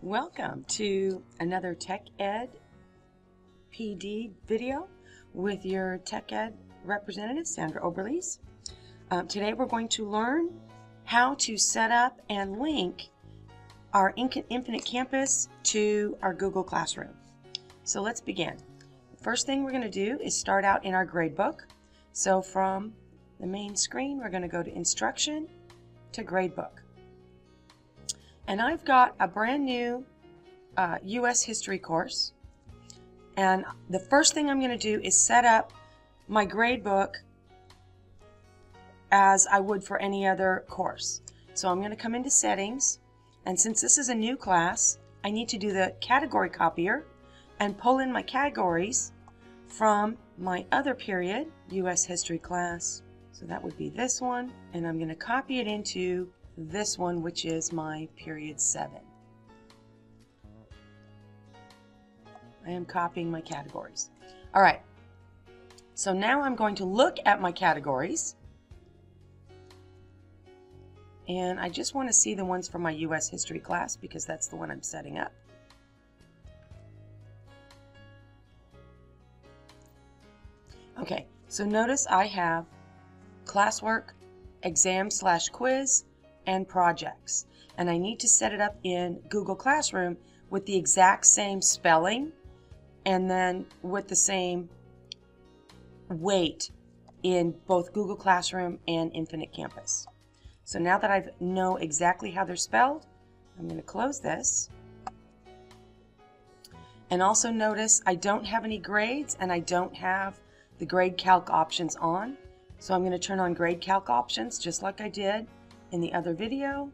Welcome to another Tech Ed PD video with your Tech Ed representative, Sandra Oberlies. Today we're going to learn how to set up and link our Infinite Campus to our Google Classroom. So let's begin. The first thing we're going to do is start out in our gradebook. So from the main screen, we're going to go to Instruction to Gradebook. And I've got a brand new U.S. history course. And the first thing I'm going to do is set up my gradebook as I would for any other course. So I'm going to come into Settings. And since this is a new class, I need to do the category copier and pull in my categories from my other period, U.S. history class. So that would be this one. And I'm going to copy it into this one, which is my period 7. I am copying my categories. All right, so now I'm going to look at my categories, and I just want to see the ones from my U.S. history class because that's the one I'm setting up. Okay, so notice I have classwork, exam/quiz, and projects. And I need to set it up in Google Classroom with the exact same spelling and then with the same weight in both Google Classroom and Infinite Campus. So now that I know exactly how they're spelled, I'm going to close this. And also notice I don't have any grades and I don't have the grade calc options on. So I'm going to turn on grade calc options just like I did in the other video.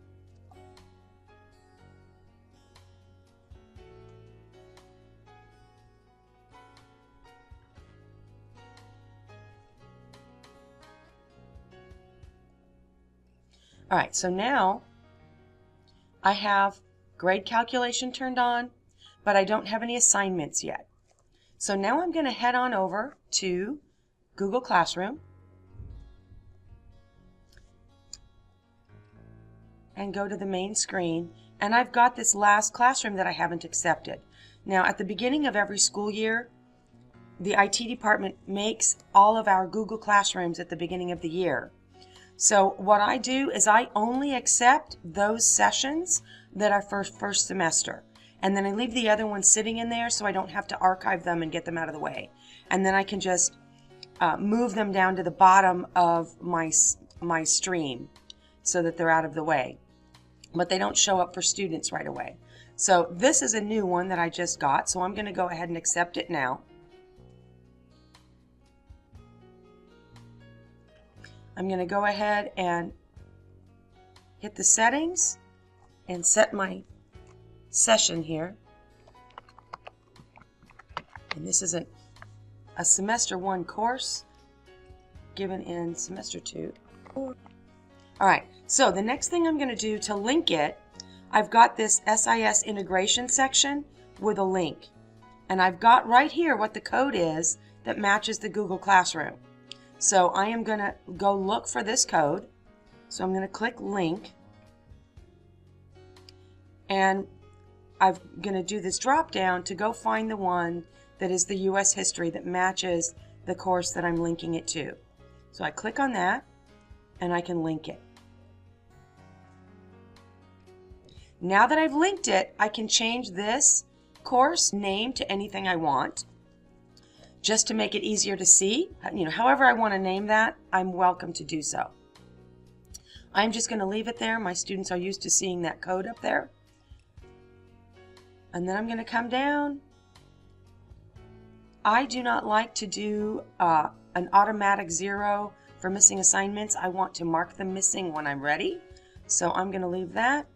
All right, so now I have grade calculation turned on, but I don't have any assignments yet. So now I'm going to head on over to Google Classroom and go to the main screen, and I've got this last classroom that I haven't accepted. Now at the beginning of every school year, the IT department makes all of our Google Classrooms at the beginning of the year. So what I do is I only accept those sessions that are for first semester, and then I leave the other ones sitting in there so I don't have to archive them and get them out of the way. And then I can just move them down to the bottom of my stream so that they're out of the way. But they don't show up for students right away. So this is a new one that I just got, so I'm going to go ahead and accept it now. I'm going to go ahead and hit the settings and set my session here. And this is a semester 1 course given in semester 2. All right, so the next thing I'm going to do to link it, I've got this SIS integration section with a link. And I've got right here what the code is that matches the Google Classroom. So I am going to go look for this code. So I'm going to click link. And I'm going to do this drop down to go find the one that is the U.S. history that matches the course that I'm linking it to. So I click on that and I can link it. Now that I've linked it, I can change this course name to anything I want, just to make it easier to see. However I want to name that, I'm welcome to do so. I'm just going to leave it there. My students are used to seeing that code up there. And then I'm going to come down. I do not like to do an automatic 0 for missing assignments. I want to mark them missing when I'm ready. So I'm going to leave that.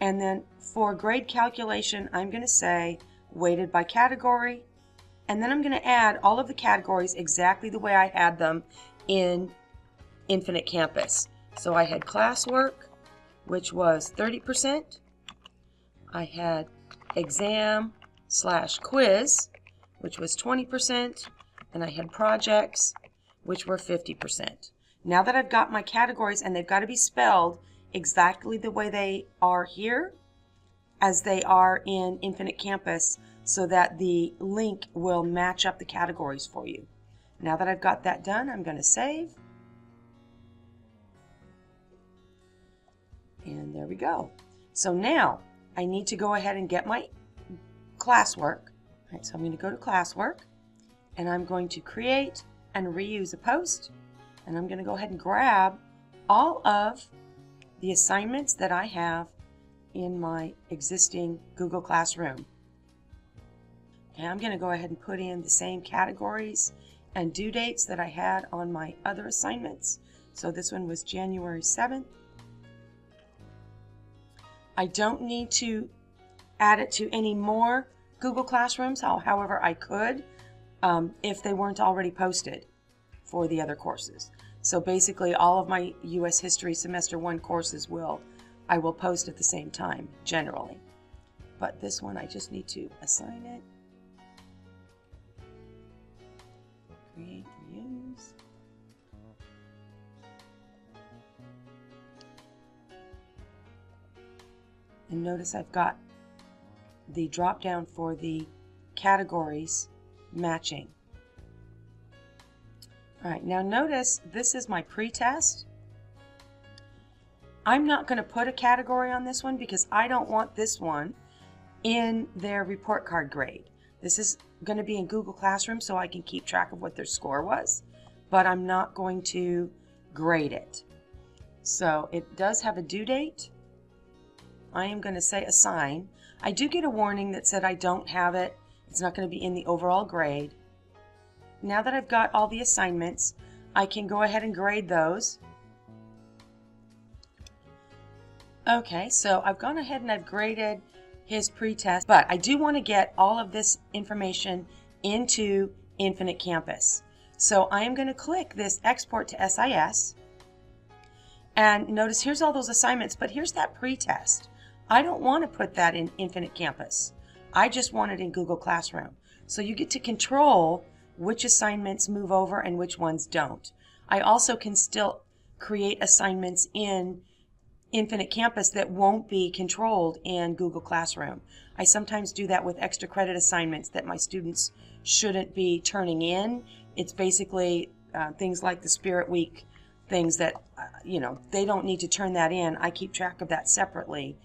And then for grade calculation, I'm going to say weighted by category. And then I'm going to add all of the categories exactly the way I had them in Infinite Campus. So I had classwork, which was 30%. I had exam/quiz, which was 20%. And I had projects, which were 50%. Now that I've got my categories, and they've got to be spelled exactly the way they are here, as they are in Infinite Campus so that the link will match up the categories for you. Now that I've got that done, I'm going to save. And there we go. So now I need to go ahead and get my classwork. All right, so I'm going to go to classwork and I'm going to create and reuse a post. And I'm going to go ahead and grab all of the assignments that I have in my existing Google Classroom. Okay, I'm going to go ahead and put in the same categories and due dates that I had on my other assignments. So this one was January 7th. I don't need to add it to any more Google Classrooms, however I could if they weren't already posted for the other courses. So basically all of my U.S. History Semester 1 courses I will post at the same time, generally. But this one I just need to assign it. Create, reuse. And notice I've got the drop down for the categories matching. All right, now notice this is my pretest. I'm not going to put a category on this one because I don't want this one in their report card grade. This is going to be in Google Classroom so I can keep track of what their score was, but I'm not going to grade it. So it does have a due date. I am going to say assign. I do get a warning that said I don't have it. It's not going to be in the overall grade. Now that I've got all the assignments, I can go ahead and grade those. Okay, so I've gone ahead and I've graded his pretest, but I do want to get all of this information into Infinite Campus. So I am going to click this Export to SIS, and notice here's all those assignments, but here's that pretest. I don't want to put that in Infinite Campus. I just want it in Google Classroom. So you get to control which assignments move over and which ones don't. I also can still create assignments in Infinite Campus that won't be controlled in Google Classroom. I sometimes do that with extra credit assignments that my students shouldn't be turning in. It's basically things like the Spirit Week things that, they don't need to turn that in. I keep track of that separately,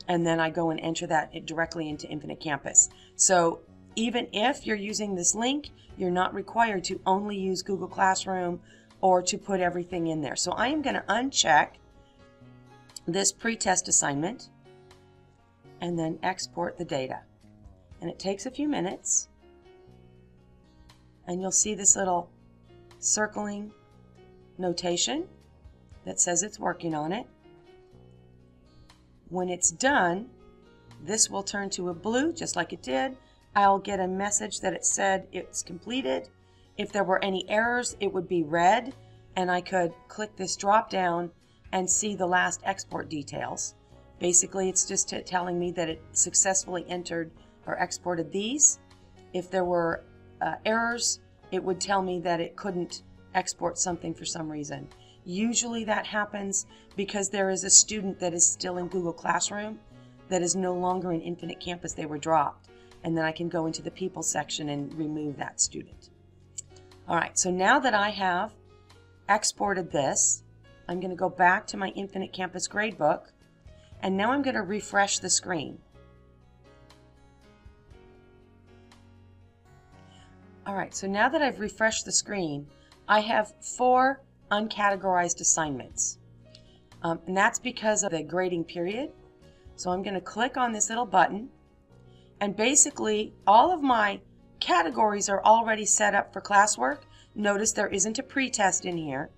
and then I go and enter that directly into Infinite Campus. So even if you're using this link, you're not required to only use Google Classroom or to put everything in there. So I am going to uncheck this pretest assignment and then export the data. And it takes a few minutes, and you'll see this little circling notation that says it's working on it. When it's done, this will turn to a blue just like it did. I'll get a message that it said it's completed. If there were any errors, it would be red, and I could click this drop down and see the last export details. Basically, it's just telling me that it successfully entered or exported these. If there were errors, it would tell me that it couldn't export something for some reason. Usually that happens because there is a student that is still in Google Classroom that is no longer in Infinite Campus. They were dropped. And then I can go into the People section and remove that student. All right, so now that I have exported this, I'm going to go back to my Infinite Campus gradebook, and now I'm going to refresh the screen. All right, so now that I've refreshed the screen, I have 4 uncategorized assignments. And that's because of the grading period. So I'm going to click on this little button, and basically all of my categories are already set up for classwork. Notice there isn't a pretest in here.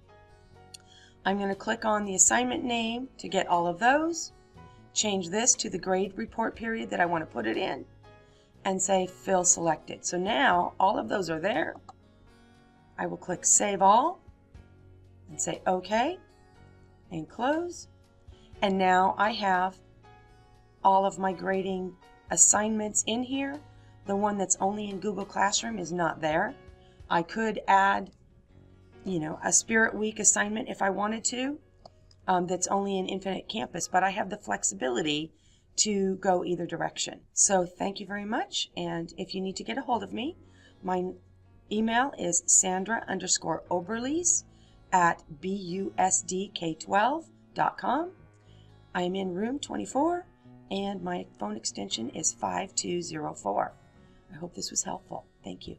I'm going to click on the assignment name to get all of those, change this to the grade report period that I want to put it in, and say fill selected. So now all of those are there. I will click Save All and say OK and close. And now I have all of my grading assignments in here. The one that's only in Google Classroom is not there. I could add, a Spirit Week assignment if I wanted to, that's only in Infinite Campus, but I have the flexibility to go either direction. So thank you very much. And if you need to get a hold of me, my email is sandra_oberlies@busdk12.com. I am in room 24 and my phone extension is 5204. I hope this was helpful. Thank you.